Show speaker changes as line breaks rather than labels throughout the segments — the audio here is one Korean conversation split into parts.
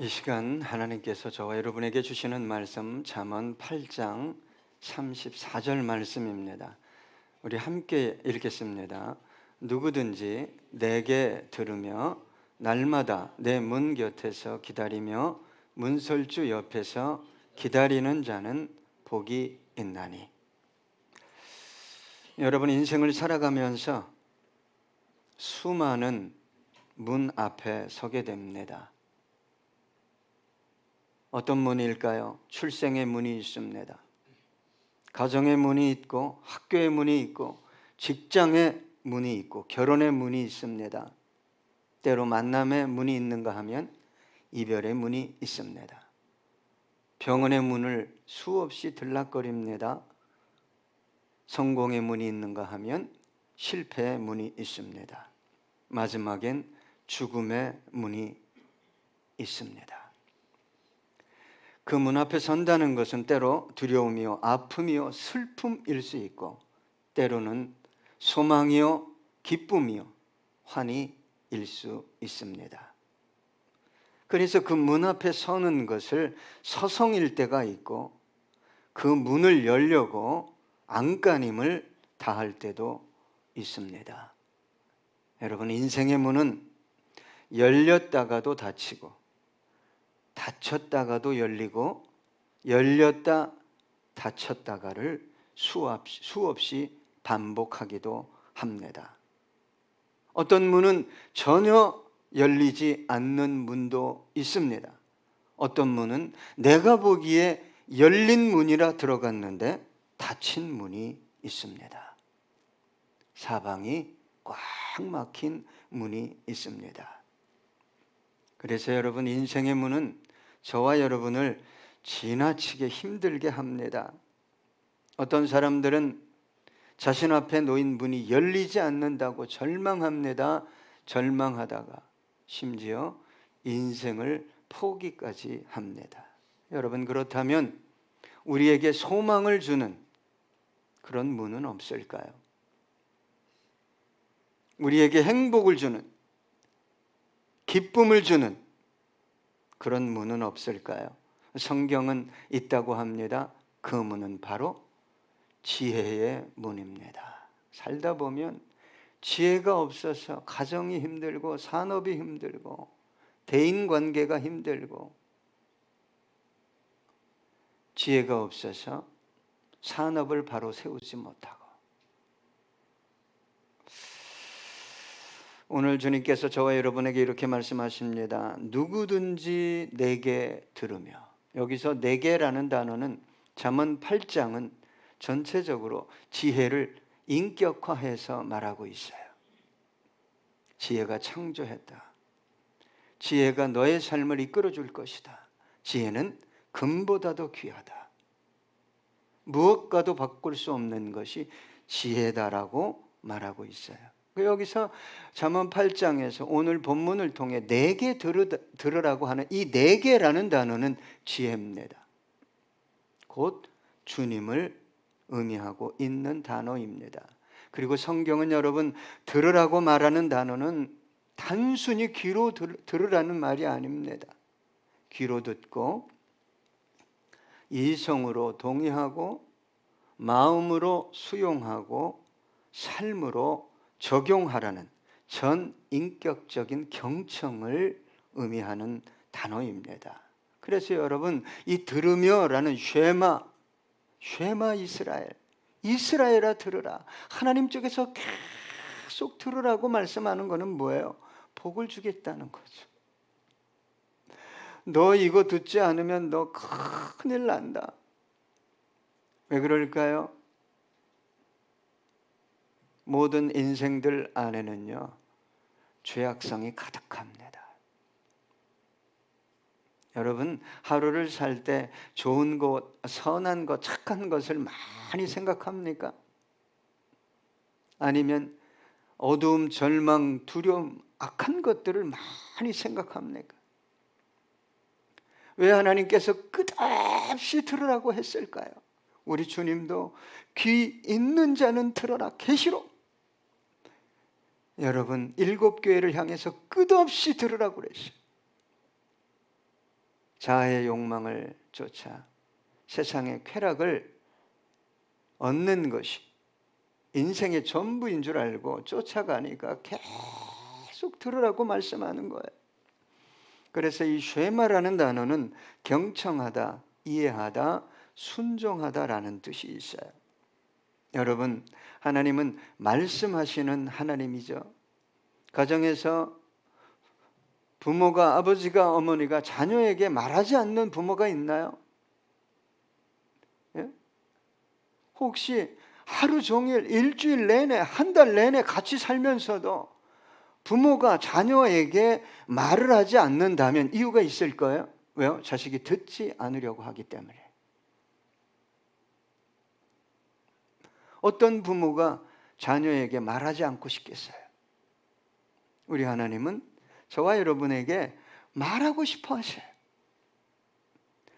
이 시간 하나님께서 저와 여러분에게 주시는 말씀 잠언 8장 34절 말씀입니다. 우리 함께 읽겠습니다. 누구든지 내게 들으며 날마다 내 문 곁에서 기다리며 문설주 옆에서 기다리는 자는 복이 있나니. 여러분, 인생을 살아가면서 수많은 문 앞에 서게 됩니다. 어떤 문일까요? 출생의 문이 있습니다. 가정의 문이 있고, 학교의 문이 있고, 직장의 문이 있고, 결혼의 문이 있습니다. 때로 만남의 문이 있는가 하면 이별의 문이 있습니다. 병원의 문을 수없이 들락거립니다. 성공의 문이 있는가 하면 실패의 문이 있습니다. 마지막엔 죽음의 문이 있습니다. 그 문 앞에 선다는 것은 때로 두려움이요 아픔이요 슬픔일 수 있고, 때로는 소망이요 기쁨이요 환희일 수 있습니다. 그래서 그 문 앞에 서는 것을 서성일 때가 있고, 그 문을 열려고 안간힘을 다할 때도 있습니다. 여러분, 인생의 문은 열렸다가도 닫히고, 닫혔다가도 열리고, 열렸다 닫혔다가를 수없이 반복하기도 합니다. 어떤 문은 전혀 열리지 않는 문도 있습니다. 어떤 문은 내가 보기에 열린 문이라 들어갔는데 닫힌 문이 있습니다. 사방이 꽉 막힌 문이 있습니다. 그래서 여러분, 인생의 문은 저와 여러분을 지나치게 힘들게 합니다. 어떤 사람들은 자신 앞에 놓인 문이 열리지 않는다고 절망합니다. 절망하다가 심지어 인생을 포기까지 합니다. 여러분, 그렇다면 우리에게 소망을 주는 그런 문은 없을까요? 우리에게 행복을 주는, 기쁨을 주는 그런 문은 없을까요? 성경은 있다고 합니다. 그 문은 바로 지혜의 문입니다. 살다 보면 지혜가 없어서 가정이 힘들고, 산업이 힘들고, 대인관계가 힘들고, 지혜가 없어서 산업을 바로 세우지 못하고, 오늘 주님께서 저와 여러분에게 이렇게 말씀하십니다. 누구든지 내게 들으며. 여기서 내게라는 단어는 잠언 8장은 전체적으로 지혜를 인격화해서 말하고 있어요. 지혜가 창조했다. 지혜가 너의 삶을 이끌어 줄 것이다. 지혜는 금보다도 귀하다. 무엇과도 바꿀 수 없는 것이 지혜다라고 말하고 있어요. 여기서 잠언 8장에서 오늘 본문을 통해 내게 들으라고 하는 이 내게라는 단어는 지혜입니다. 곧 주님을 의미하고 있는 단어입니다. 그리고 성경은 여러분, 들으라고 말하는 단어는 단순히 귀로 들으라는 말이 아닙니다. 귀로 듣고 이성으로 동의하고 마음으로 수용하고 삶으로 적용하라는 전인격적인 경청을 의미하는 단어입니다. 그래서 여러분, 이 들으며라는 쉐마 이스라엘아 들으라. 하나님 쪽에서 계속 들으라고 말씀하는 것은 뭐예요? 복을 주겠다는 거죠. 너 이거 듣지 않으면 너 큰일 난다. 왜 그럴까요? 모든 인생들 안에는요, 죄악성이 가득합니다. 여러분, 하루를 살 때 좋은 것, 선한 것, 착한 것을 많이 생각합니까? 아니면 어두움, 절망, 두려움, 악한 것들을 많이 생각합니까? 왜 하나님께서 끝없이 들으라고 했을까요? 우리 주님도 귀 있는 자는 들어라, 계시록. 여러분, 7 교회를 향해서 끝없이 들으라고 그랬어요. 자아의 욕망을 쫓아 세상의 쾌락을 얻는 것이 인생의 전부인 줄 알고 쫓아가니까 계속 들으라고 말씀하는 거예요. 그래서 이 쉐마라는 단어는 경청하다, 이해하다, 순종하다라는 뜻이 있어요. 여러분, 하나님은 말씀하시는 하나님이죠. 가정에서 부모가, 아버지가, 어머니가 자녀에게 말하지 않는 부모가 있나요? 예? 혹시 하루 종일, 일주일 내내, 한 달 내내 같이 살면서도 부모가 자녀에게 말을 하지 않는다면 이유가 있을 거예요. 왜요? 자식이 듣지 않으려고 하기 때문에. 어떤 부모가 자녀에게 말하지 않고 싶겠어요? 우리 하나님은 저와 여러분에게 말하고 싶어 하셔요.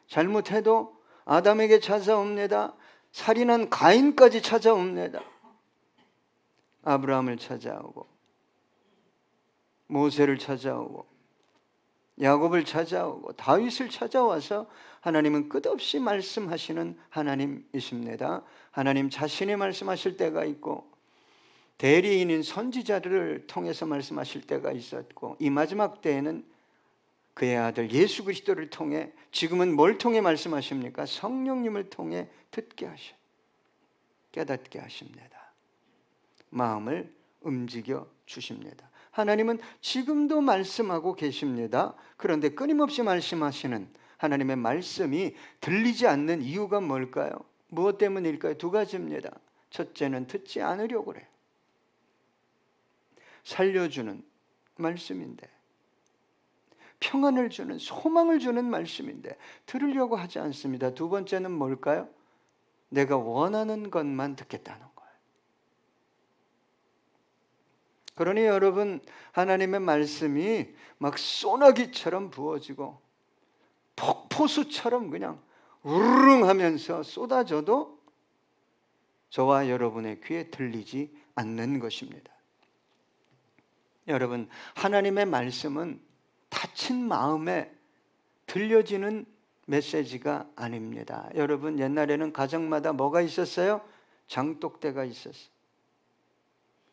잘못해도 아담에게 찾아옵니다. 살인한 가인까지 찾아옵니다. 아브라함을 찾아오고 모세를 찾아오고 야곱을 찾아오고 다윗을 찾아와서 하나님은 끝없이 말씀하시는 하나님이십니다. 하나님 자신이 말씀하실 때가 있고 대리인인 선지자를 통해서 말씀하실 때가 있었고 이 마지막 때에는 그의 아들 예수 그리스도를 통해 지금은 뭘 통해 말씀하십니까? 성령님을 통해 듣게 하셔 깨닫게 하십니다. 마음을 움직여 주십니다. 하나님은 지금도 말씀하고 계십니다. 그런데 끊임없이 말씀하시는 하나님의 말씀이 들리지 않는 이유가 뭘까요? 무엇 때문일까요? 두 가지입니다. 첫째는 듣지 않으려고 그래요. 살려주는 말씀인데, 평안을 주는, 소망을 주는 말씀인데 들으려고 하지 않습니다. 두 번째는 뭘까요? 내가 원하는 것만 듣겠다는 거예요. 그러니 여러분, 하나님의 말씀이 막 소나기처럼 부어지고 폭포수처럼 그냥 우르릉 하면서 쏟아져도 저와 여러분의 귀에 들리지 않는 것입니다. 여러분, 하나님의 말씀은 다친 마음에 들려지는 메시지가 아닙니다. 여러분, 옛날에는 가정마다 뭐가 있었어요? 장독대가 있었어요.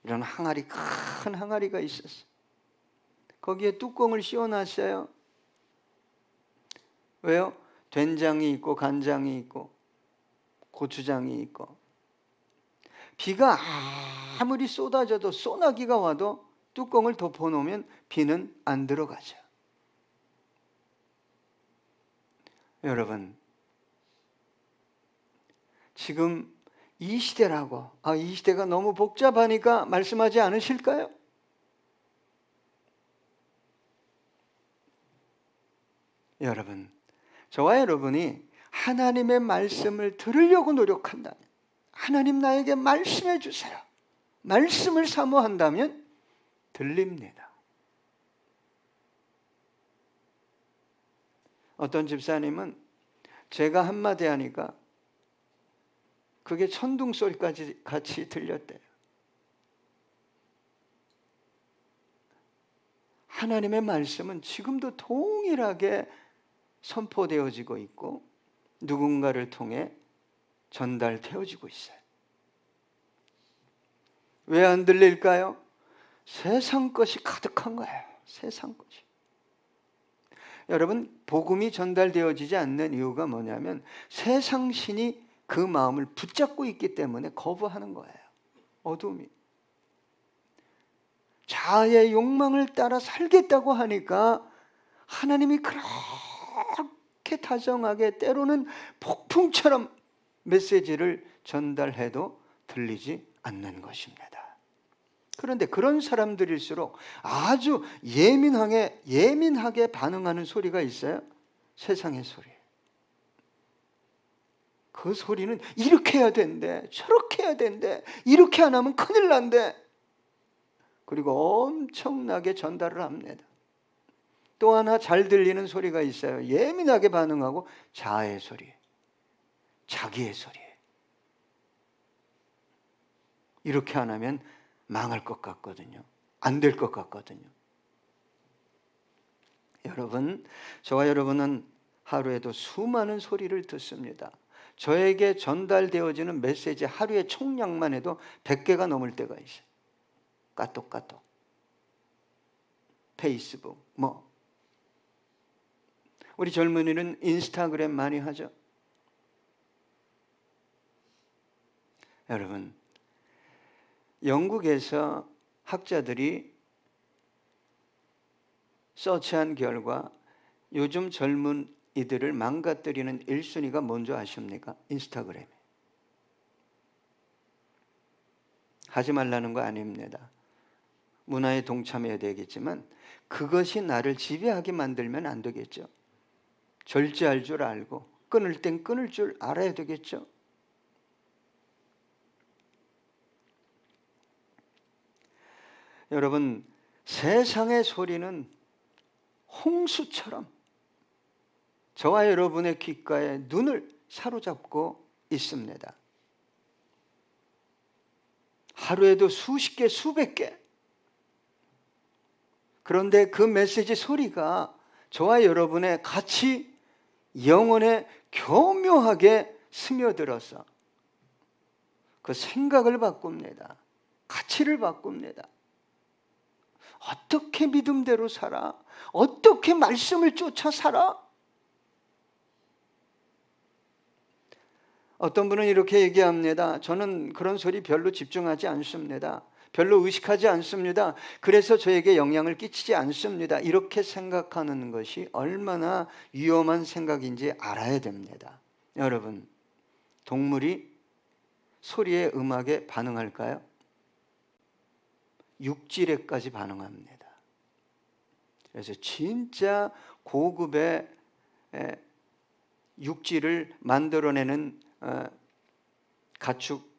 이런 항아리, 큰 항아리가 있었어요. 거기에 뚜껑을 씌워놨어요. 왜요? 된장이 있고 간장이 있고 고추장이 있고 비가 아무리 쏟아져도 소나기가 와도 뚜껑을 덮어놓으면 비는 안 들어가죠. 여러분, 지금 이 시대라고, 이 시대가 너무 복잡하니까 말씀하지 않으실까요? 여러분, 저와 여러분이 하나님의 말씀을 들으려고 노력한다면, 하나님 나에게 말씀해 주세요, 말씀을 사모한다면 들립니다. 어떤 집사님은 제가 한마디 하니까 그게 천둥 소리까지 같이 들렸대요. 하나님의 말씀은 지금도 동일하게 선포되어지고 있고 누군가를 통해 전달되어지고 있어요. 왜 안 들릴까요? 세상 것이 가득한 거예요. 세상 것이. 여러분, 복음이 전달되어지지 않는 이유가 뭐냐면 세상 신이 그 마음을 붙잡고 있기 때문에 거부하는 거예요. 어둠이. 자아의 욕망을 따라 살겠다고 하니까 하나님이 그렇게 다정하게 때로는 폭풍처럼 메시지를 전달해도 들리지 않는 것입니다. 그런데 그런 사람들일수록 아주 예민하게 반응하는 소리가 있어요. 세상의 소리. 그 소리는 이렇게 해야 된대, 저렇게 해야 된대, 이렇게 안 하면 큰일 난대. 그리고 엄청나게 전달을 합니다. 또 하나 잘 들리는 소리가 있어요. 예민하게 반응하고 자아의 소리, 자기의 소리. 이렇게 안 하면 망할 것 같거든요. 안 될 것 같거든요. 여러분, 저와 여러분은 하루에도 수많은 소리를 듣습니다. 저에게 전달되어지는 메시지 하루에 총량만 해도 100개가 넘을 때가 있어요. 까똑까똑, 페이스북, 우리 젊은이는 인스타그램 많이 하죠. 여러분, 영국에서 학자들이 서치한 결과 요즘 젊은 이들을 망가뜨리는 1순위가 뭔지 아십니까? 인스타그램. 하지 말라는 거 아닙니다. 문화에 동참해야 되겠지만 그것이 나를 지배하게 만들면 안 되겠죠. 절제할 줄 알고 끊을 땐 끊을 줄 알아야 되겠죠. 여러분, 세상의 소리는 홍수처럼 저와 여러분의 귓가에 눈을 사로잡고 있습니다. 하루에도 수십 개, 수백 개. 그런데 그 메시지 소리가 저와 여러분의 같이 영혼에 교묘하게 스며들어서 그 생각을 바꿉니다. 가치를 바꿉니다. 어떻게 믿음대로 살아? 어떻게 말씀을 쫓아 살아? 어떤 분은 이렇게 얘기합니다. 저는 그런 소리 별로 집중하지 않습니다. 별로 의식하지 않습니다. 그래서 저에게 영향을 끼치지 않습니다. 이렇게 생각하는 것이 얼마나 위험한 생각인지 알아야 됩니다. 여러분, 동물이 소리에 음악에 반응할까요? 육지레까지 반응합니다. 그래서 진짜 고급의 육지를 만들어내는 가축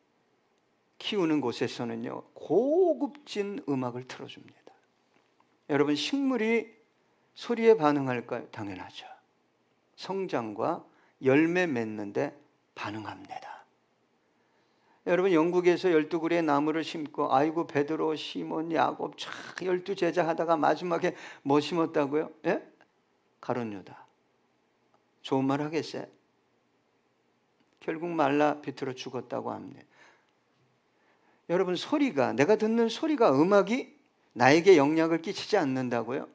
키우는 곳에서는요, 고급진 음악을 틀어줍니다. 여러분, 식물이 소리에 반응할까요? 당연하죠. 성장과 열매 맺는데 반응합니다. 여러분, 영국에서 12그루의 나무를 심고 아이고 베드로, 시몬, 야곱 12제자 하다가 마지막에 뭐 심었다고요? 예? 가룟 유다. 좋은 말 하겠어요? 결국 말라 비틀어 죽었다고 합니다. 여러분, 소리가, 내가 듣는 소리가, 음악이 나에게 영향을 끼치지 않는다고요?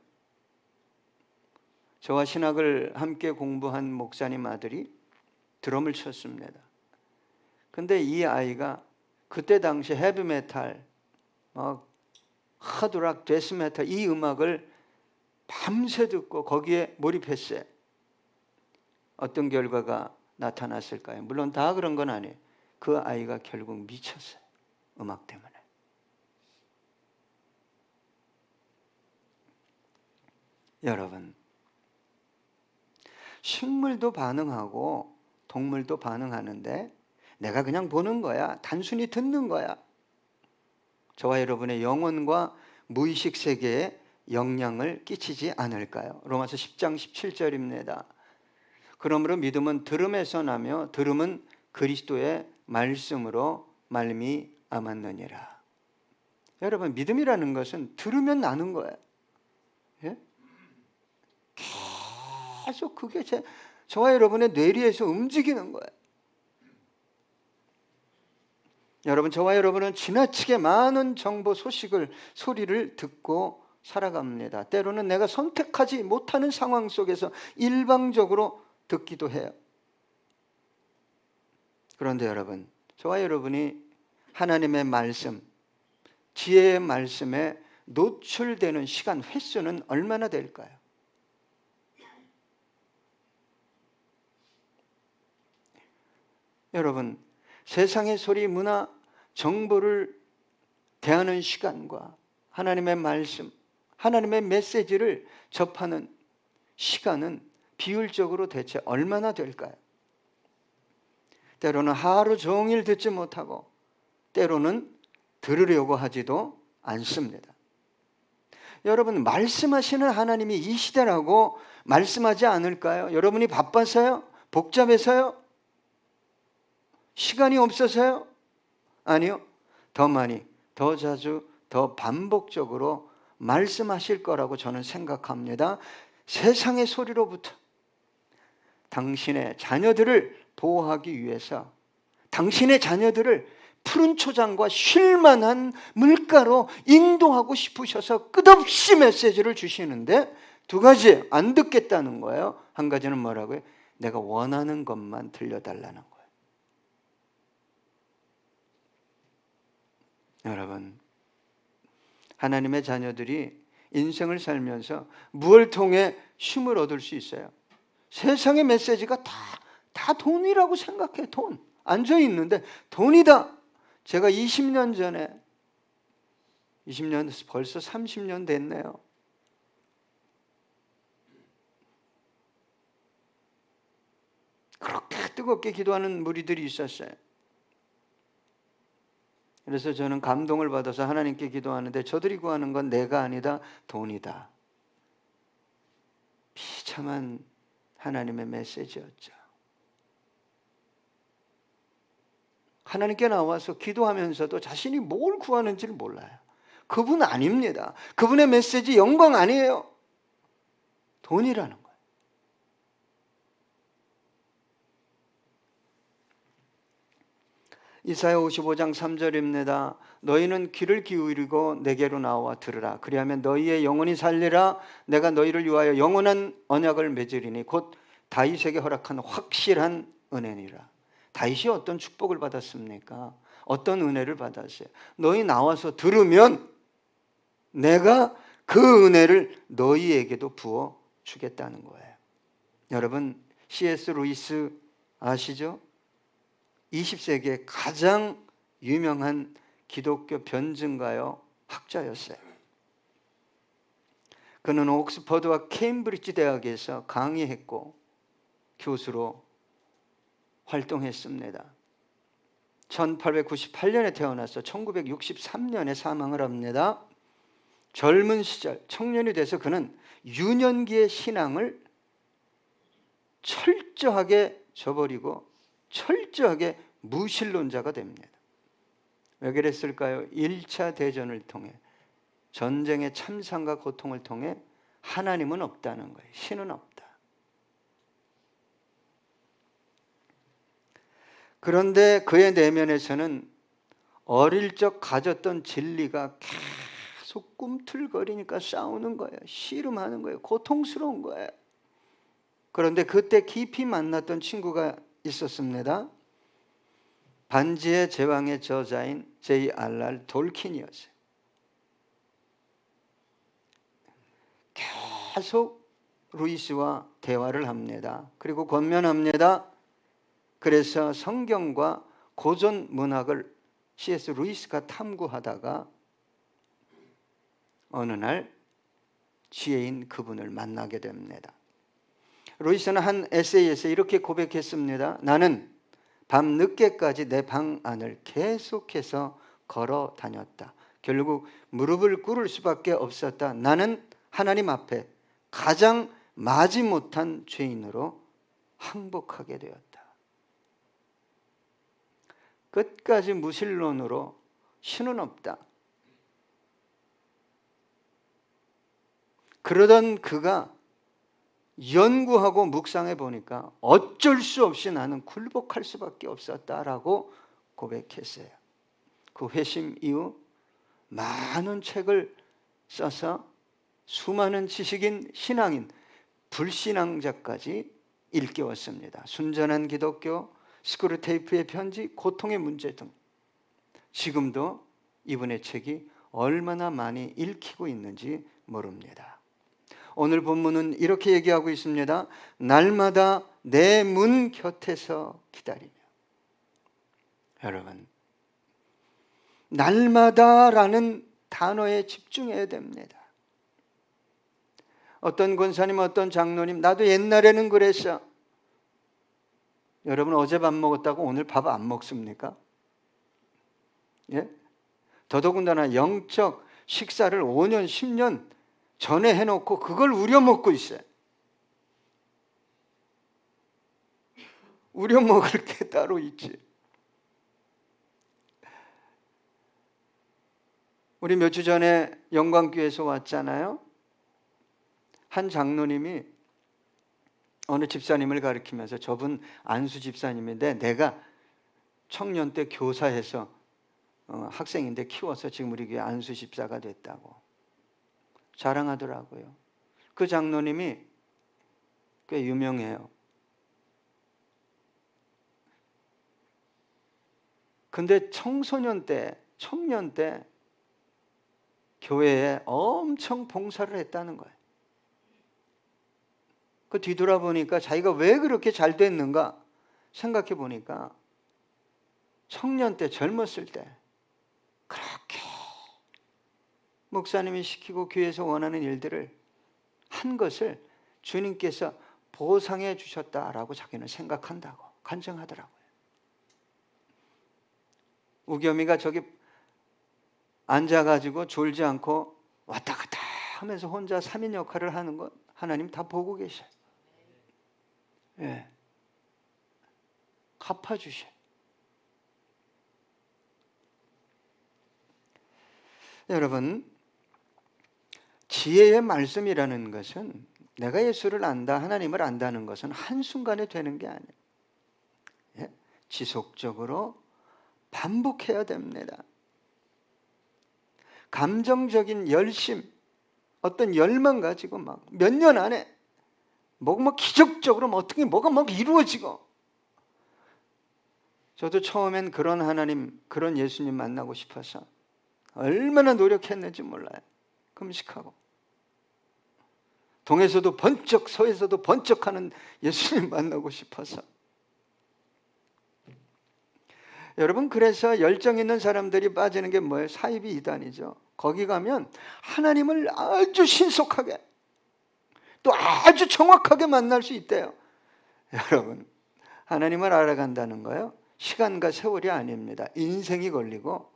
저와 신학을 함께 공부한 목사님 아들이 드럼을 쳤습니다. 근데 이 아이가 그때 당시 헤비메탈, 하드락, 데스메탈 이 음악을 밤새 듣고 거기에 몰입했어요. 어떤 결과가 나타났을까요? 물론 다 그런 건 아니에요. 그 아이가 결국 미쳤어요. 음악 때문에. 여러분, 식물도 반응하고 동물도 반응하는데 내가 그냥 보는 거야. 단순히 듣는 거야. 저와 여러분의 영혼과 무의식 세계에 영향을 끼치지 않을까요? 로마서 10장 17절입니다. 그러므로 믿음은 들음에서 나며 들음은 그리스도의 말씀으로 말미암았느니라. 여러분, 믿음이라는 것은 들으면 나는 거예요. 예? 계속 그게 저와 여러분의 뇌리에서 움직이는 거예요. 여러분, 저와 여러분은 지나치게 많은 정보, 소리를 듣고 살아갑니다. 때로는 내가 선택하지 못하는 상황 속에서 일방적으로 듣기도 해요. 그런데 여러분, 저와 여러분이 하나님의 말씀, 지혜의 말씀에 노출되는 시간 횟수는 얼마나 될까요? 여러분, 세상의 소리, 문화, 정보를 대하는 시간과 하나님의 말씀, 하나님의 메시지를 접하는 시간은 비율적으로 대체 얼마나 될까요? 때로는 하루 종일 듣지 못하고 때로는 들으려고 하지도 않습니다. 여러분, 말씀하시는 하나님이 이 시대라고 말씀하지 않을까요? 여러분이 바빠서요? 복잡해서요? 시간이 없어서요? 아니요. 더 많이, 더 자주, 더 반복적으로 말씀하실 거라고 저는 생각합니다. 세상의 소리로부터, 당신의 자녀들을 보호하기 위해서 당신의 자녀들을 푸른 초장과 쉴만한 물가로 인도하고 싶으셔서 끝없이 메시지를 주시는데 두 가지 안 듣겠다는 거예요. 한 가지는 뭐라고요? 내가 원하는 것만 들려달라는 거예요. 여러분, 하나님의 자녀들이 인생을 살면서 무엇을 통해 쉼을 얻을 수 있어요? 세상의 메시지가 다 돈이라고 생각해. 돈. 앉아있는데 돈이다. 제가 20년 전에 20년 벌써 30년 됐네요. 그렇게 뜨겁게 기도하는 무리들이 있었어요. 그래서 저는 감동을 받아서 하나님께 기도하는데 저들이 구하는 건 내가 아니다, 돈이다. 비참한 하나님의 메시지였죠. 하나님께 나와서 기도하면서도 자신이 뭘 구하는지를 몰라요. 그분 아닙니다. 그분의 메시지 영광 아니에요. 돈이라는 거예요. 이사야 55장 3절입니다. 너희는 귀를 기울이고 내게로 나와 들으라. 그리하면 너희의 영혼이 살리라. 내가 너희를 위하여 영원한 언약을 맺으리니 곧 다윗에게 허락한 확실한 은혜니라. 다윗이 어떤 축복을 받았습니까? 어떤 은혜를 받았어요? 너희 나와서 들으면 내가 그 은혜를 너희에게도 부어 주겠다는 거예요. 여러분, C.S. 루이스 아시죠? 20세기의 가장 유명한 기독교 변증가요, 학자였어요. 그는 옥스퍼드와 케임브리지 대학에서 강의했고 교수로 활동했습니다. 1898년에 태어나서 1963년에 사망을 합니다. 젊은 시절 청년이 돼서 그는 유년기의 신앙을 철저하게 저버리고 철저하게 무신론자가 됩니다. 왜 그랬을까요? 1차 대전을 통해 전쟁의 참상과 고통을 통해 하나님은 없다는 거예요. 신은 없다. 그런데 그의 내면에서는 어릴 적 가졌던 진리가 계속 꿈틀거리니까 싸우는 거예요. 씨름하는 거예요. 고통스러운 거예요. 그런데 그때 깊이 만났던 친구가 있었습니다. 반지의 제왕의 저자인 J.R.R. 돌킨이었어요. 계속 루이스와 대화를 합니다. 그리고 권면합니다. 그래서 성경과 고전 문학을 C.S. 루이스가 탐구하다가 어느 날 지혜인 그분을 만나게 됩니다. 루이스는 한 에세이에서 이렇게 고백했습니다. 나는 밤 늦게까지 내 방 안을 계속해서 걸어 다녔다. 결국 무릎을 꿇을 수밖에 없었다. 나는 하나님 앞에 가장 마지못한 죄인으로 항복하게 되었다. 끝까지 무신론으로 신은 없다. 그러던 그가 연구하고 묵상해 보니까 어쩔 수 없이 나는 굴복할 수밖에 없었다라고 고백했어요. 그 회심 이후 많은 책을 써서 수많은 지식인, 신앙인, 불신앙자까지 일깨웠습니다. 순전한 기독교, 스크루테이프의 편지, 고통의 문제 등 지금도 이분의 책이 얼마나 많이 읽히고 있는지 모릅니다. 오늘 본문은 이렇게 얘기하고 있습니다. 날마다 내 문 곁에서 기다리며. 여러분, 날마다라는 단어에 집중해야 됩니다. 어떤 권사님, 어떤 장로님, 나도 옛날에는 그랬어. 여러분, 어제 밥 먹었다고 오늘 밥 안 먹습니까? 예? 더더군다나 영적 식사를 5년, 10년 전에 해놓고 그걸 우려먹고 있어요. 우려먹을 게 따로 있지. 우리 몇 주 전에 영광교회에서 왔잖아요. 한 장로님이 어느 집사님을 가리키면서 저분 안수 집사님인데 내가 청년 때 교사해서 학생인데 키워서 지금 우리 교회 안수 집사가 됐다고 자랑하더라고요. 그 장로님이 꽤 유명해요. 근데 청년 때 교회에 엄청 봉사를 했다는 거예요. 그 뒤돌아보니까 자기가 왜 그렇게 잘 됐는가 생각해 보니까 청년 때 젊었을 때 그렇게 목사님이 시키고 교회에서 원하는 일들을 한 것을 주님께서 보상해 주셨다라고 자기는 생각한다고 간증하더라고요. 우겸이가 저기 앉아가지고 졸지 않고 왔다 갔다 하면서 혼자 3인 역할을 하는 것 하나님 다 보고 계셔요. 예. 갚아주셔요. 여러분, 지혜의 말씀이라는 것은 내가 예수를 안다, 하나님을 안다는 것은 한순간에 되는 게 아니에요. 예? 지속적으로 반복해야 됩니다. 감정적인 열심, 어떤 열망 가지고 막 몇 년 안에 뭐 기적적으로 어떻게 뭐가 막 이루어지고, 저도 처음엔 그런 하나님, 그런 예수님 만나고 싶어서 얼마나 노력했는지 몰라요. 금식하고 동에서도 번쩍 서에서도 번쩍하는 예수님 만나고 싶어서. 여러분, 그래서 열정 있는 사람들이 빠지는 게 뭐예요? 사이비 이단이죠. 거기 가면 하나님을 아주 신속하게 또 아주 정확하게 만날 수 있대요. 여러분, 하나님을 알아간다는 거요, 시간과 세월이 아닙니다. 인생이 걸리고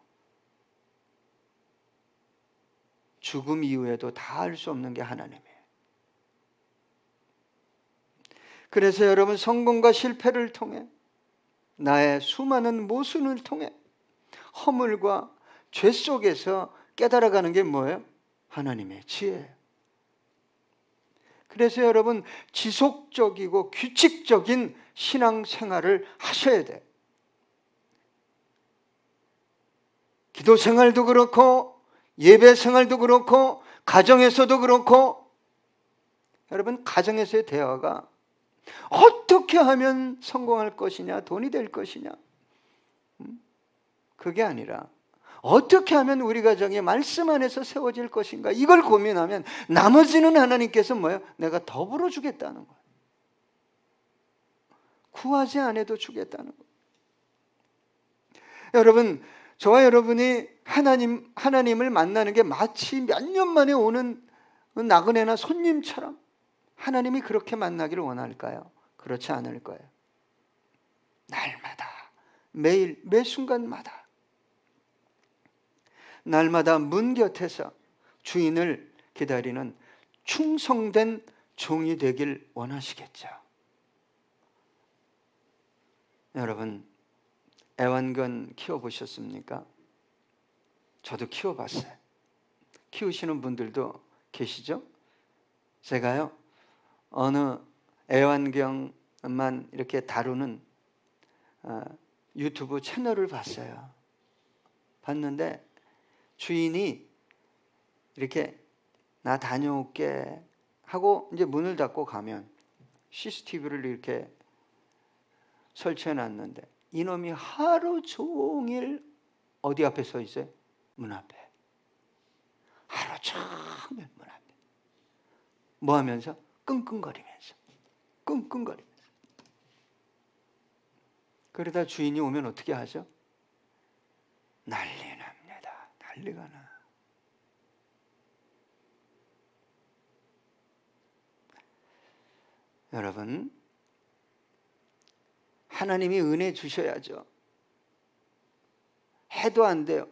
죽음 이후에도 다 알 수 없는 게 하나님이에요. 그래서 여러분, 성공과 실패를 통해, 나의 수많은 모순을 통해 허물과 죄 속에서 깨달아가는 게 뭐예요? 하나님의 지혜예요. 그래서 여러분, 지속적이고 규칙적인 신앙생활을 하셔야 돼요. 기도 생활도 그렇고 예배 생활도 그렇고 가정에서도 그렇고. 여러분, 가정에서의 대화가 어떻게 하면 성공할 것이냐, 돈이 될 것이냐, 그게 아니라 어떻게 하면 우리 가정이 말씀 안에서 세워질 것인가, 이걸 고민하면 나머지는 하나님께서 뭐예요? 내가 더불어 주겠다는 거예요. 구하지 않아도 주겠다는 거예요. 여러분, 저와 여러분이 하나님을 만나는 게 마치 몇 년 만에 오는 나그네나 손님처럼 하나님이 그렇게 만나기를 원할까요? 그렇지 않을 거예요. 날마다, 매일, 매 순간마다, 날마다 문 곁에서 주인을 기다리는 충성된 종이 되길 원하시겠죠. 여러분, 애완견 키워보셨습니까? 저도 키워봤어요. 키우시는 분들도 계시죠? 제가요, 어느 애완견만 이렇게 다루는 유튜브 채널을 봤어요. 봤는데 주인이 이렇게 나 다녀올게 하고 이제 문을 닫고 가면 CCTV를 이렇게 설치해 놨는데 이놈이 하루 종일 어디 앞에 서 있어요? 문 앞에. 하루 종일 문 앞에. 뭐 하면서? 끙끙거리면서. 그러다 주인이 오면 어떻게 하죠? 난리 납니다. 난리가 나. 여러분, 하나님이 은혜 주셔야죠. 해도 안 돼요.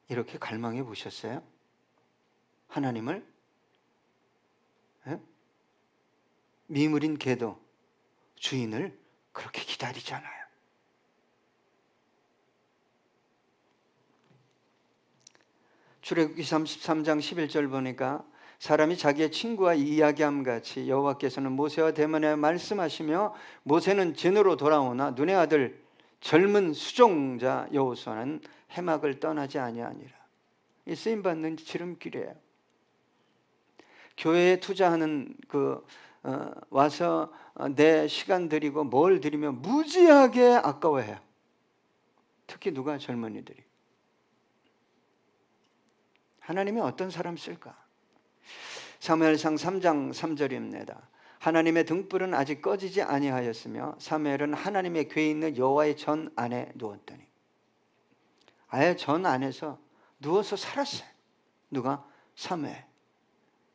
이렇게 갈망해 보셨어요? 하나님을? 예? 미물인 개도 주인을 그렇게 기다리잖아요. 출애굽기 33장 11절 보니까 사람이 자기의 친구와 이야기함 같이 여호와께서는 모세와 대면하여 말씀하시며 모세는 진으로 돌아오나 눈의 아들 젊은 수종자 여호수아는 해막을 떠나지 아니하니라. 이 쓰임 받는 지름길이에요. 교회에 투자하는 와서 내 시간 들이고 뭘 들이면 무지하게 아까워해요. 특히 누가? 젊은이들이. 하나님이 어떤 사람 쓸까? 사무엘상 3장 3절입니다. 하나님의 등불은 아직 꺼지지 아니하였으며 사무엘은 하나님의 궤에 있는 여호와의 전 안에 누웠더니, 아예 전 안에서 누워서 살았어요. 누가? 사무엘.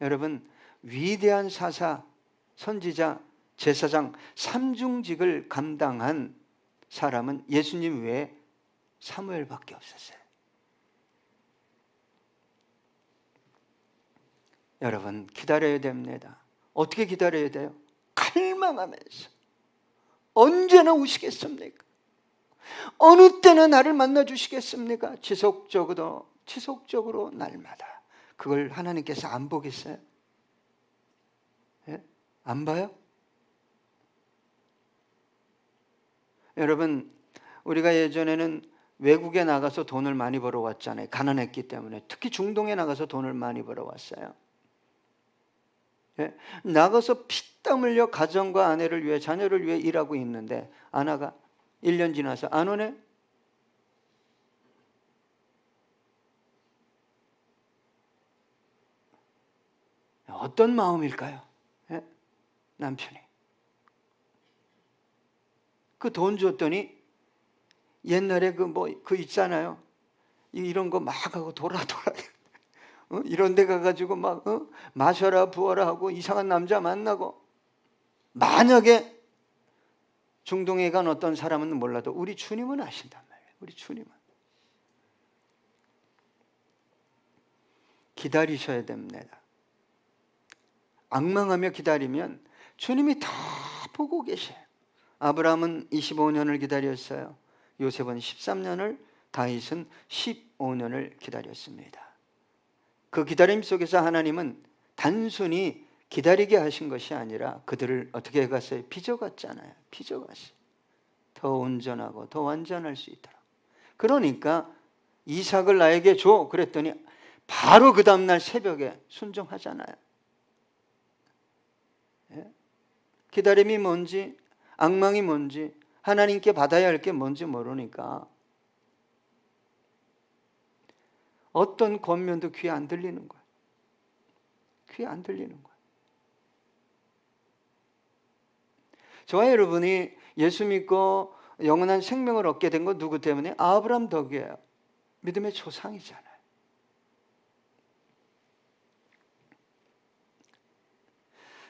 여러분, 위대한 사사, 선지자, 제사장, 삼중직을 감당한 사람은 예수님 외에 사무엘밖에 없었어요. 여러분, 기다려야 됩니다. 어떻게 기다려야 돼요? 갈망하면서. 언제나 오시겠습니까? 어느 때나 나를 만나주시겠습니까? 지속적으로 날마다. 그걸 하나님께서 안 보겠어요? 예? 안 봐요? 여러분, 우리가 예전에는 외국에 나가서 돈을 많이 벌어왔잖아요. 가난했기 때문에. 특히 중동에 나가서 돈을 많이 벌어왔어요. 예? 나가서 피땀 흘려 가정과 아내를 위해, 자녀를 위해 일하고 있는데 아내가 1년 지나서 안 오네? 어떤 마음일까요? 예? 남편이 그 돈 줬더니 옛날에 그 있잖아요. 이런 거 막 하고 돌아 이런 데 가가지고 막 마셔라 부어라 하고 이상한 남자 만나고. 만약에 중동에 간 어떤 사람은 몰라도 우리 주님은 아신단 말이에요. 우리 주님은. 기다리셔야 됩니다. 앙망하며 기다리면 주님이 다 보고 계셔요. 아브라함은 25년을 기다렸어요. 요셉은 13년을, 다윗은 15년을 기다렸습니다. 그 기다림 속에서 하나님은 단순히 기다리게 하신 것이 아니라 그들을 어떻게 해갔어요? 빚어갔잖아요. 빚어갔어요. 더 온전하고 더 완전할 수 있도록. 그러니까 이삭을 나에게 줘 그랬더니 바로 그 다음날 새벽에 순종하잖아요. 예? 기다림이 뭔지, 앙망이 뭔지, 하나님께 받아야 할 게 뭔지 모르니까 어떤 권면도 귀에 안 들리는 거야. 귀에 안 들리는 거야. 저와 여러분이 예수 믿고 영원한 생명을 얻게 된 건 누구 때문에? 아브라함 덕이에요. 믿음의 조상이잖아요.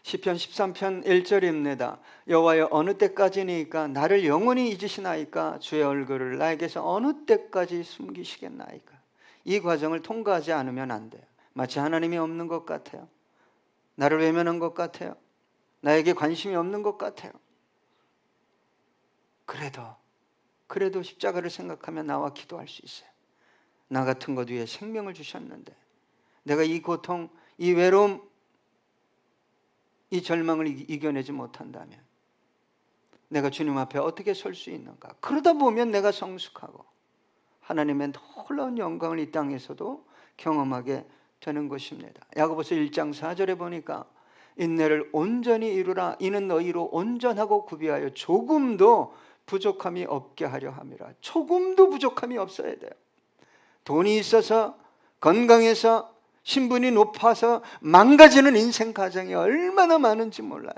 시편 13편 1절입니다. 여호와여 어느 때까지니까 나를 영원히 잊으시나이까? 주의 얼굴을 나에게서 어느 때까지 숨기시겠나이까? 이 과정을 통과하지 않으면 안 돼요. 마치 하나님이 없는 것 같아요. 나를 외면한 것 같아요. 나에게 관심이 없는 것 같아요. 그래도 십자가를 생각하면 나와 기도할 수 있어요. 나 같은 것 위에 생명을 주셨는데 내가 이 고통, 이 외로움, 이 절망을 이겨내지 못한다면 내가 주님 앞에 어떻게 설 수 있는가? 그러다 보면 내가 성숙하고 하나님의 놀라운 영광을 이 땅에서도 경험하게 되는 것입니다. 야고보서 1장 4절에 보니까 인내를 온전히 이루라. 이는 너희로 온전하고 구비하여 조금도 부족함이 없게 하려 함이라. 조금도 부족함이 없어야 돼요. 돈이 있어서, 건강해서, 신분이 높아서 망가지는 인생 과정이 얼마나 많은지 몰라요.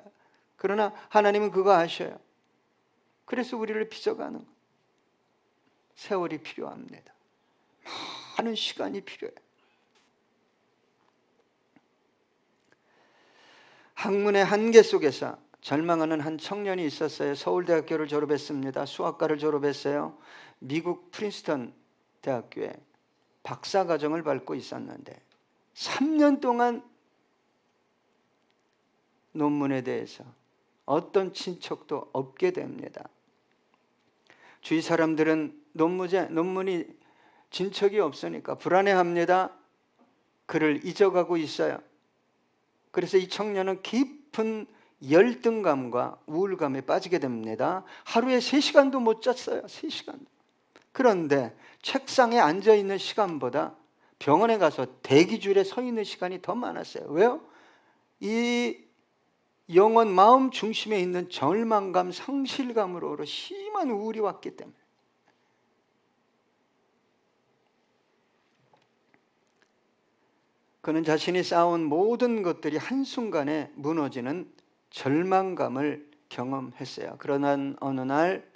그러나 하나님은 그거 아셔요. 그래서 우리를 빚어가는 거예요. 세월이 필요합니다. 많은 시간이 필요해요. 학문의 한계 속에서 절망하는 한 청년이 있었어요. 서울대학교를 졸업했습니다. 수학과를 졸업했어요. 미국 프린스턴 대학교에 박사과정을 밟고 있었는데 3년 동안 논문에 대해서 어떤 친척도 없게 됩니다. 주위 사람들은 논문이 진척이 없으니까 불안해합니다. 그를 잊어가고 있어요. 그래서 이 청년은 깊은 열등감과 우울감에 빠지게 됩니다. 하루에 3시간도 못 잤어요. 3시간도. 그런데 책상에 앉아있는 시간보다 병원에 가서 대기줄에 서 있는 시간이 더 많았어요. 왜요? 이 영혼 마음 중심에 있는 절망감, 상실감으로 심한 우울이 왔기 때문에. 그는 자신이 쌓아온 모든 것들이 한순간에 무너지는 절망감을 경험했어요. 그러나 어느 날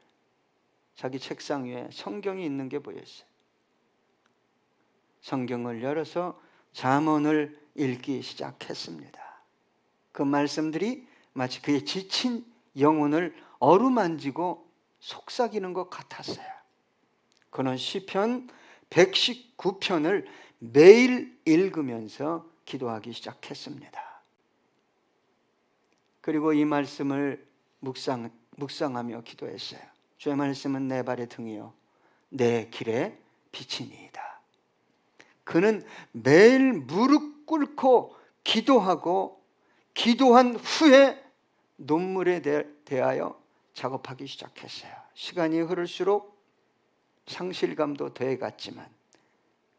자기 책상 위에 성경이 있는 게 보였어요. 성경을 열어서 잠언을 읽기 시작했습니다. 그 말씀들이 마치 그의 지친 영혼을 어루만지고 속삭이는 것 같았어요. 그는 시편 119편을 매일 읽으면서 기도하기 시작했습니다. 그리고 이 말씀을 묵상하며 기도했어요. 주의 말씀은 내 발의 등이요 내 길의 빛이니이다. 그는 매일 무릎 꿇고 기도하고 기도한 후에 논문에 대하여 작업하기 시작했어요. 시간이 흐를수록 상실감도 더해갔지만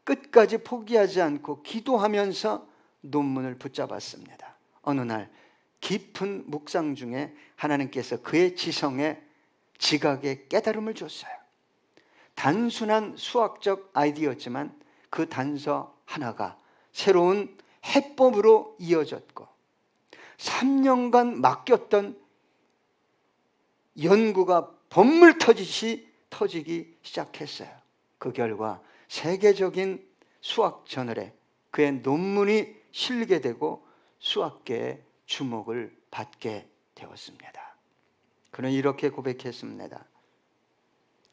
끝까지 포기하지 않고 기도하면서 논문을 붙잡았습니다. 어느 날 깊은 묵상 중에 하나님께서 그의 지성에 지각의 깨달음을 줬어요. 단순한 수학적 아이디어였지만 그 단서 하나가 새로운 해법으로 이어졌고 3년간 맡겼던 연구가 번물 터지기 시작했어요. 그 결과 세계적인 수학 저널에 그의 논문이 실리게 되고 수학계의 주목을 받게 되었습니다. 그는 이렇게 고백했습니다.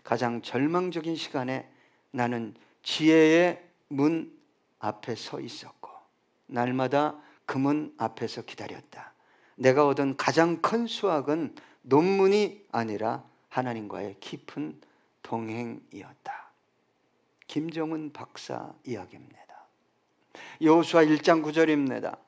가장 절망적인 시간에 나는 지혜의 문 앞에 서 있었고 날마다 그 문 앞에서 기다렸다. 내가 얻은 가장 큰 수학은 논문이 아니라 하나님과의 깊은 동행이었다. 김정은 박사 이야기입니다. 여호수아 1장 9절입니다.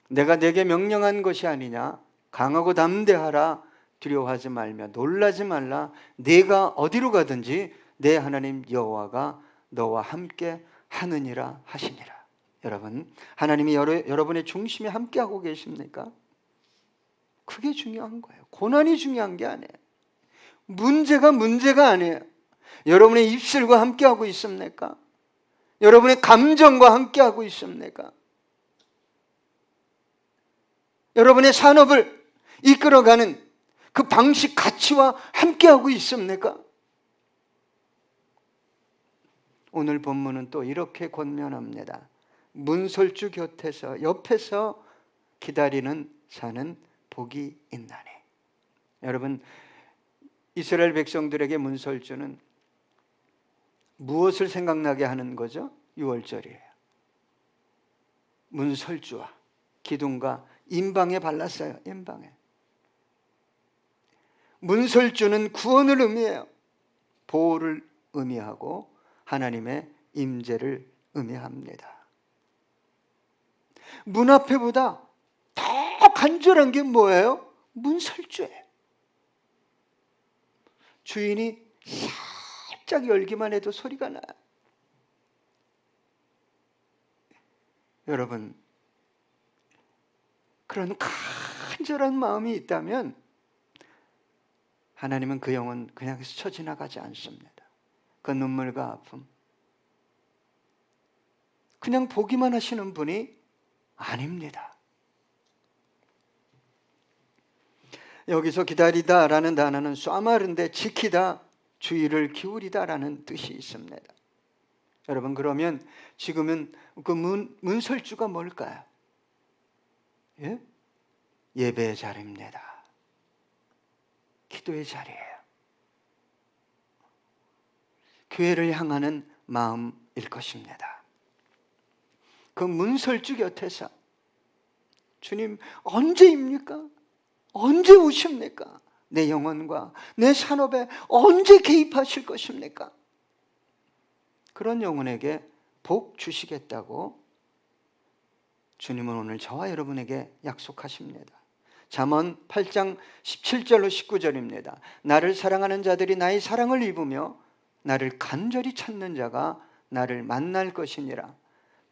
내가 내게 명령한 것이 아니냐? 강하고 담대하라. 두려워하지 말며 놀라지 말라. 네가 어디로 가든지 내 하나님 여호와가 너와 함께 하느니라 하시니라. 여러분, 하나님이 여러분의 중심에 함께하고 계십니까? 그게 중요한 거예요. 고난이 중요한 게 아니에요. 문제가 아니에요. 여러분의 입술과 함께하고 있습니까? 여러분의 감정과 함께하고 있습니까? 여러분의 산업을 이끌어가는 그 방식, 가치와 함께하고 있습니까? 오늘 본문은 또 이렇게 권면합니다. 문설주 곁에서 옆에서 기다리는 자는 복이 있나니. 여러분, 이스라엘 백성들에게 문설주는 무엇을 생각나게 하는 거죠? 6월절이에요. 문설주와 기둥과 임방에 발랐어요. 임방에. 문설주는 구원을 의미해요. 보호를 의미하고 하나님의 임재를 의미합니다. 문 앞에보다 더 간절한 게 뭐예요? 문설주예요. 주인이 살짝 열기만 해도 소리가 나요. 여러분, 그런 간절한 마음이 있다면 하나님은 그 영혼 그냥 스쳐 지나가지 않습니다. 그 눈물과 아픔, 그냥 보기만 하시는 분이 아닙니다. 여기서 기다리다라는 단어는 쏴마른데 지키다, 주의를 기울이다라는 뜻이 있습니다. 여러분, 그러면 지금은 그 문설주가 뭘까요? 예? 예배의 자리입니다. 기도의 자리예요. 교회를 향하는 마음일 것입니다. 그 문설주 곁에서 주님 언제입니까? 언제 오십니까? 내 영혼과 내 산업에 언제 개입하실 것입니까? 그런 영혼에게 복 주시겠다고 주님은 오늘 저와 여러분에게 약속하십니다. 잠언 8장 17절로 19절입니다. 나를 사랑하는 자들이 나의 사랑을 입으며 나를 간절히 찾는 자가 나를 만날 것이니라.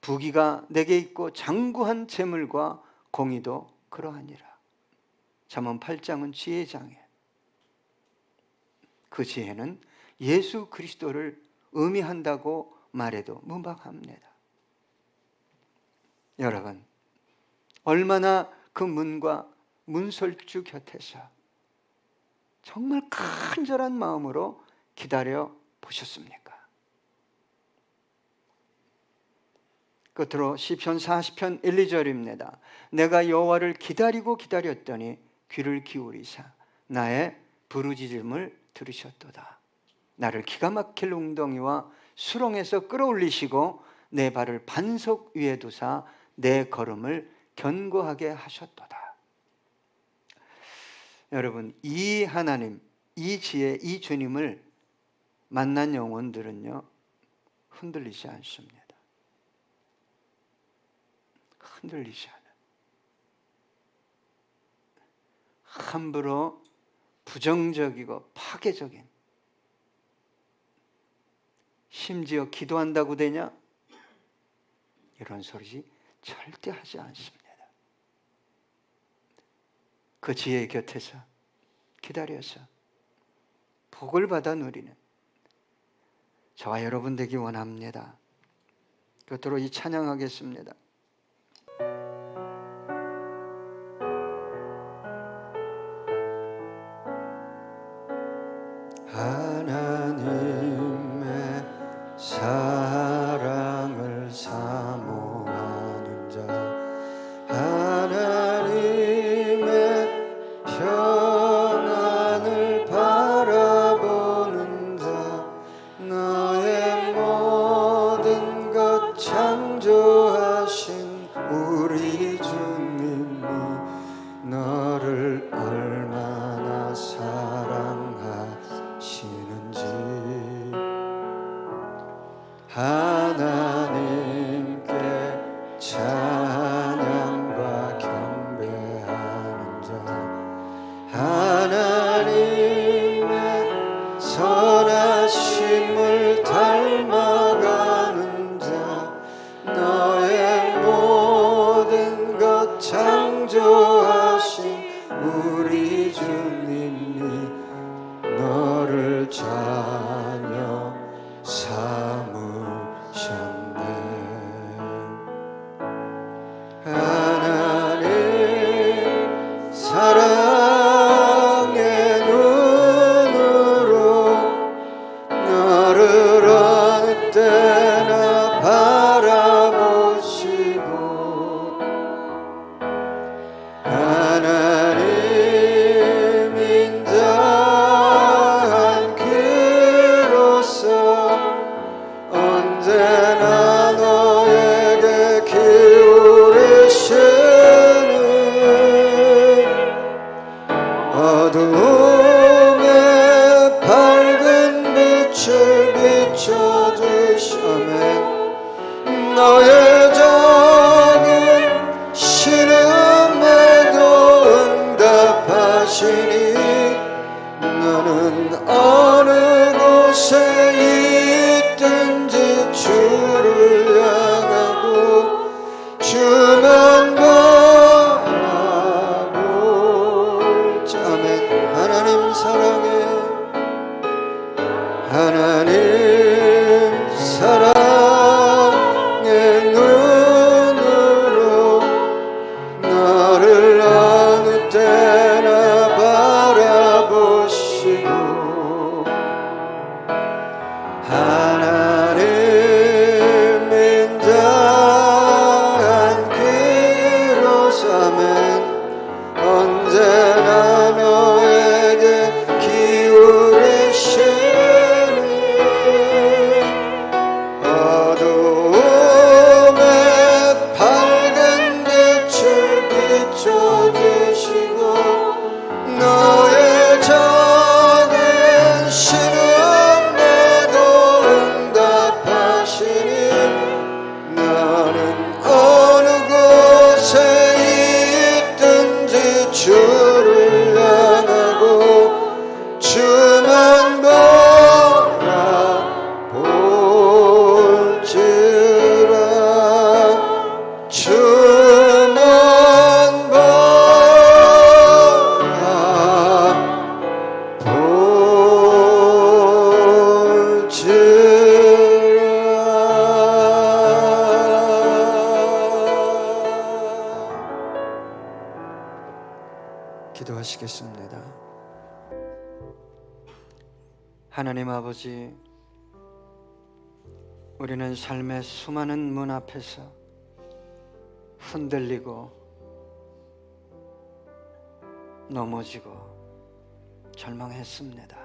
부귀가 내게 있고 장구한 재물과 공의도 그러하니라. 잠언 8장은 지혜의 장이에요. 그 지혜는 예수 그리스도를 의미한다고 말해도 무방합니다. 여러분, 얼마나 그 문과 문설주 곁에서 정말 간절한 마음으로 기다려 보셨습니까? 끝으로 시편 40편 1, 2절입니다. 내가 여호와를 기다리고 기다렸더니 귀를 기울이사 나의 부르짖음을 들으셨도다. 나를 기가 막힐 웅덩이와 수렁에서 끌어올리시고 내 발을 반석 위에 두사 내 걸음을 견고하게 하셨도다. 여러분, 이 하나님, 이 지혜, 이 주님을 만난 영혼들은요, 흔들리지 않습니다. 흔들리지 않아요. 함부로 부정적이고 파괴적인, 심지어 기도한다고 되냐? 이런 소리 절대 하지 않습니다. 그 지혜의 곁에서 기다려서 복을 받아 누리는 저와 여러분 되기 원합니다. 끝으로 이 찬양하겠습니다. 하나님의 사랑을 사모하는 자, 하나님의 평안을 바라보는 자, 너의 모든 것 창조하신 우리 주님이 너를 얼마나 사랑하시는지 하나님께 찬양과 경배하는 자, 하나님의 선하심을 닮아가는 자, 너의 모든 것 창조하신 우리 주님이 너를 자녀 삼으셨네. 하나님 사랑의 눈으로 너를 어느 때나 바라보시고 하나님 인자한 그로서 언제나 너에게 기울이시는 어두움에 밝은 빛을 비춰주시네. 너의 작은 신음에도 응답하시니 너는 어느 곳에 있든지 주를 향하고 주만 바라볼 자. 아멘. 하나님 사랑해. 하나님 사랑의 눈으로 너를 어느 때나 바라보시고 하나님 인자한 그로서면 언제나 너에게 기울이시니 기도하시겠습니다. 하나님 아버지, 우리는 삶의 수많은 문 앞에서 흔들리고 넘어지고 절망했습니다.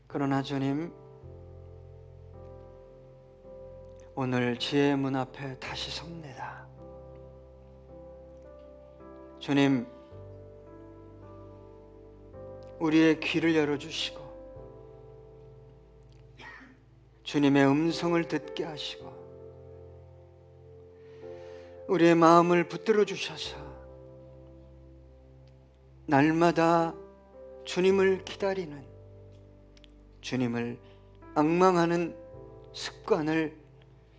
그러나 주님, 오늘 지혜의 문 앞에 다시 섭니다. 주님, 우리의 귀를 열어주시고 주님의 음성을 듣게 하시고 우리의 마음을 붙들어 주셔서 날마다 주님을 기다리는, 주님을 앙망하는 습관을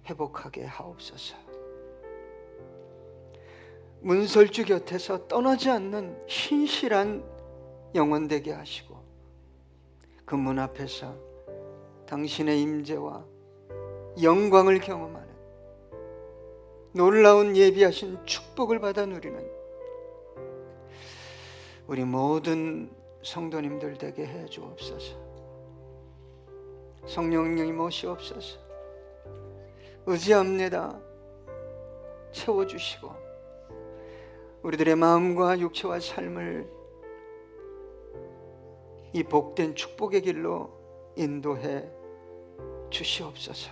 회복하게 하옵소서. 문설주 곁에서 떠나지 않는 신실한 영혼 되게 하시고 그 문 앞에서 당신의 임재와 영광을 경험하는 놀라운 예비하신 축복을 받아 누리는 우리 모든 성도님들 되게 해 주옵소서. 성령님이 모시옵소서. 의지합니다. 채워주시고 우리들의 마음과 육체와 삶을 이 복된 축복의 길로 인도해 주시옵소서.